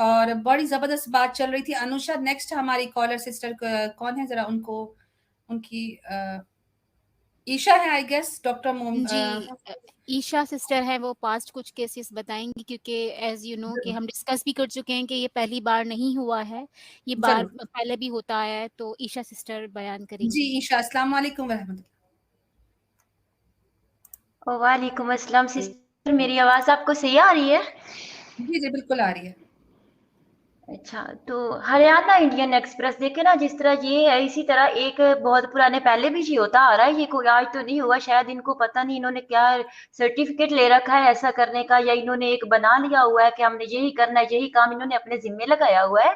اور بڑی زبردست بات چل رہی تھی. انوشا نیکسٹ ہماری کالر سسٹر کون ہے ذرا ان کو ان کی عیشا ہے I guess. Doctor ji Aisha sister ہے، وہ پاسٹ کچھ کیسز بتائیں گی، کیونکہ ایز یو نو کہ ہم ڈسکس بھی کر چکے ہیں کہ یہ پہلی بار نہیں ہوا ہے، یہ بار پہلے بھی ہوتا ہے. تو عیشا سسٹر بیان کریں گی. جی عیشا، السلام علیکم ورحمۃ اللہ. وعلیکم السلام سسٹر، میری آواز آپ کو صحیح آ رہی ہے؟ جی جی بالکل آ رہی ہے. اچھا، تو ہریانہ انڈین ایکسپریس دیکھے نا جس طرح یہ ہے، اسی طرح ایک بہت پرانے پہلے بھی یہ ہوتا آ رہا ہے. یہ کوئی آج تو نہیں ہوا، شاید ان کو پتہ نہیں انہوں نے کیا سرٹیفکیٹ لے رکھا ہے ایسا کرنے کا، یا انہوں نے ایک بنا لیا ہوا ہے کہ ہم نے یہی کرنا ہے، یہی کام انہوں نے اپنے ذمے لگایا ہوا ہے.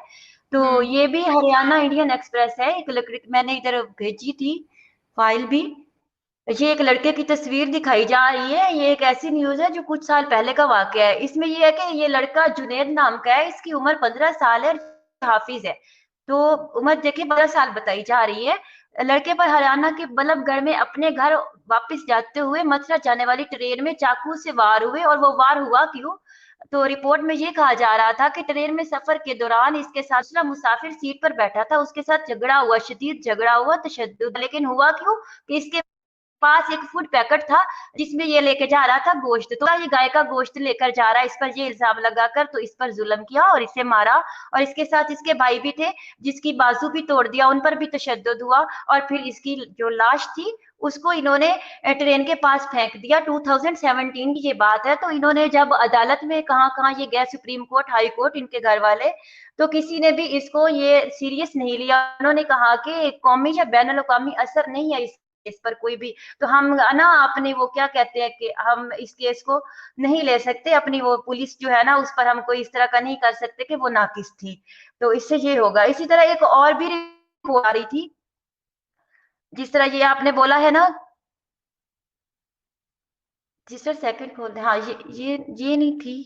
تو یہ بھی ہریانہ انڈین ایکسپریس ہے. ایک میں نے ادھر بھیجی تھی فائل بھی. یہ ایک لڑکے کی تصویر دکھائی جا رہی ہے. یہ ایک ایسی نیوز ہے جو کچھ سال پہلے کا واقعہ ہے. اس میں یہ ہے کہ یہ لڑکا جنید نام کا ہے، اس کی عمر 15 سال ہے، حافظ ہے. تو عمر دیکھیں 15 سال بتائی جا رہی ہے. لڑکے پر ہریانہ کے بلب گڑھ میں اپنے گھر واپس جاتے ہوئے متھرا جانے والی ٹرین میں چاقو سے وار ہوئے. اور وہ وار ہوا کیوں؟ تو رپورٹ میں یہ کہا جا رہا تھا کہ ٹرین میں سفر کے دوران اس کے ساتھ مسافر سیٹ پر بیٹھا تھا، اس کے ساتھ جھگڑا ہوا، شدید جھگڑا ہوا، تشدد. لیکن ہوا کیوں کہ اس کے پاس ایک فوڈ پیکٹ تھا جس میں یہ لے کے جا رہا تھا گوشت. تو یہ گائے کا گوشت لے کر جا رہا ہے، اس پر یہ الزام لگا کر تو اس پر ظلم کیا اور اسے مارا. اور اس کے ساتھ اس کے بھائی بھی تھے جس کی بازو بھی توڑ دیا، ان پر بھی تشدد ہوا. اور پھر اس کی جو لاش تھی اس کو انہوں نے ٹرین کے پاس پھینک دیا. 2017 کی یہ بات ہے. تو انہوں نے جب عدالت میں کہاں یہ گئے، سپریم کورٹ، ہائی کورٹ، ان کے گھر والے، تو کسی نے بھی اس کو یہ سیریس نہیں لیا. انہوں نے کہا کہ قومی یا بین الاقوامی اثر نہیں ہے اس پر کوئی بھی، تو ہم نا اپنے وہ کیا کہتے ہیں کہ ہم اس کیس کو نہیں لے سکتے. اپنی وہ پولیس جو ہے نا اس پر ہم کوئی اس طرح کا نہیں کر سکتے کہ وہ ناقص تھی. تو اس سے یہ ہوگا. اسی طرح ایک اور بھی رپورٹ آ رہی تھی جس طرح یہ آپ نے بولا ہے نا جس طرح سیکنڈ کھول دیں. ہاں یہ نہیں تھی.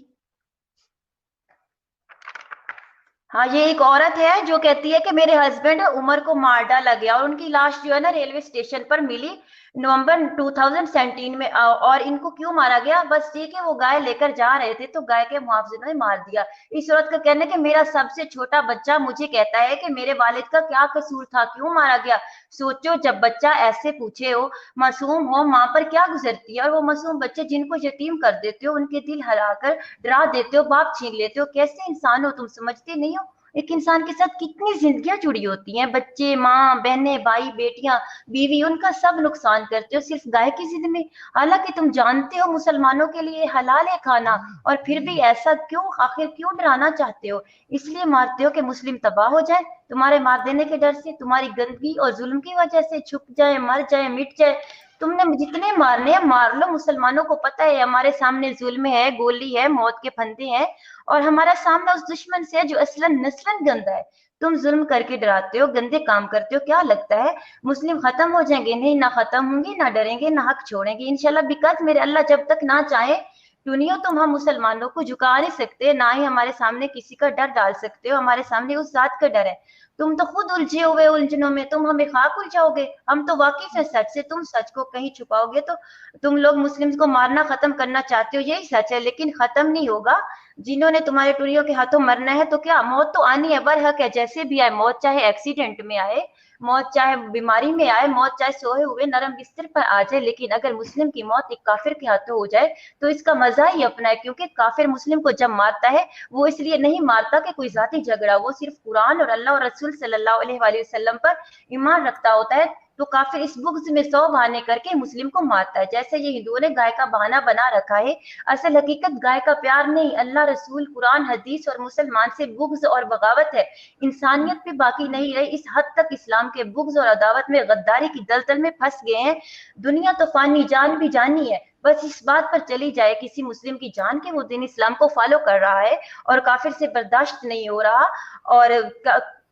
ہاں یہ ایک عورت ہے جو کہتی ہے کہ میرے ہسبینڈ عمر کو مار ڈالا گیا، اور ان کی لاش جو ہے نا ریلوے اسٹیشن پر ملی نومبر 2017 میں. اور ان کو کیوں مارا گیا؟ بس یہ کہ وہ گائے لے کر جا رہے تھے تو گائے کے محافظوں نے مار دیا. اس عورت کا کہنا ہے کہ میرا سب سے چھوٹا بچہ مجھے کہتا ہے کہ میرے والد کا کیا قصور تھا، کیوں مارا گیا. سوچو جب بچہ ایسے پوچھے ہو، معصوم ہو، ماں پر کیا گزرتی ہے. اور وہ معصوم بچے جن کو یتیم کر دیتے ہو، ان کے دل ہرا کر ڈرا دیتے ہو، باپ چھین لیتے ہو. کیسے انسان ہو تم، سمجھتے نہیں ہو ایک انسان کے ساتھ کتنی زندگیاں جڑی ہوتی ہیں، بچے، ماں، بہنیں، بھائی، بیٹیاں، بیوی، ان کا سب نقصان کرتے ہو صرف گائے کی ضد میں. حالانکہ تم جانتے ہو مسلمانوں کے لیے حلال ہے کھانا، اور پھر بھی ایسا کیوں؟ آخر کیوں ڈرانا چاہتے ہو؟ اس لیے مارتے ہو کہ مسلم تباہ ہو جائے، تمہارے مار دینے کے ڈر سے، تمہاری گندگی اور ظلم کی وجہ سے چھپ جائے، مر جائے، مٹ جائے. تم نے جتنے مارنے ہیں مار لو. مسلمانوں کو پتہ ہے ہمارے سامنے ظلم ہے، گولی ہے، موت کے پھندے ہیں، اور ہمارا سامنا اس دشمن سے ہے جو اصلاً نسلاً گندا ہے. تم ظلم کر کے ڈراتے ہو، گندے کام کرتے ہو. کیا لگتا ہے مسلم ختم ہو جائیں گے؟ نہیں، نہ ختم ہوں گے، نہ ڈریں گے، نہ حق چھوڑیں گے انشاءاللہ. بیکاز میرے اللہ جب تک نہ چاہے دنیا تم ہم مسلمانوں کو جھکا نہیں سکتے، نہ ہی ہمارے سامنے کسی کا ڈر ڈال سکتے ہو. ہمارے سامنے اس ذات کا ڈر ہے. تم تو خود الجھے ہوئے الجھنوں میں، تم ہمیں خاک الجھاؤ گے. ہم تو واقف ہے سچ سے، تم سچ کو کہیں چھپاؤ گے. تو تم لوگ مسلم کو مارنا ختم کرنا چاہتے ہو، یہی سچ ہے، لیکن ختم نہیں ہوگا. جنہوں نے تمہارے ٹوریوں کے ہاتھوں مرنا ہے تو کیا، موت تو آنی ہے، برحق ہے. جیسے بھی آئے موت، چاہے ایکسیڈنٹ میں آئے موت، چاہے بیماری میں آئے موت، چاہے سوئے ہوئے نرم بستر پر آ جائے. لیکن اگر مسلم کی موت ایک کافر کے ہاتھوں ہو جائے تو اس کا مزہ ہی اپنا ہے. کیونکہ کافر مسلم کو جب مارتا ہے وہ اس لیے نہیں مارتا کہ کوئی ذاتی جھگڑا، وہ صرف قرآن اور اللہ اور رسول صلی اللہ علیہ وآلہ وسلم پر ایمان رکھتا ہوتا ہے. تو کافر اس بغض میں 100 بہانے کر کے مسلم کو مارتا ہے. جیسے یہ ہندوؤں نے گائے کا بہانہ بنا رکھا ہے، اصل حقیقت گائے کا پیار نہیں، اللہ، رسول، قرآن، حدیث اور مسلمان سے بغض اور بغاوت ہے. انسانیت بھی باقی نہیں رہی. اس حد تک اسلام کے بغض اور عداوت میں غداری کی دلدل میں پھنس گئے ہیں. دنیا تو فانی، جان بھی جانی ہے. بس اس بات پر چلی جائے کسی مسلم کی جان کے وہ دین اسلام کو فالو کر رہا ہے اور کافر سے برداشت نہیں ہو رہا. اور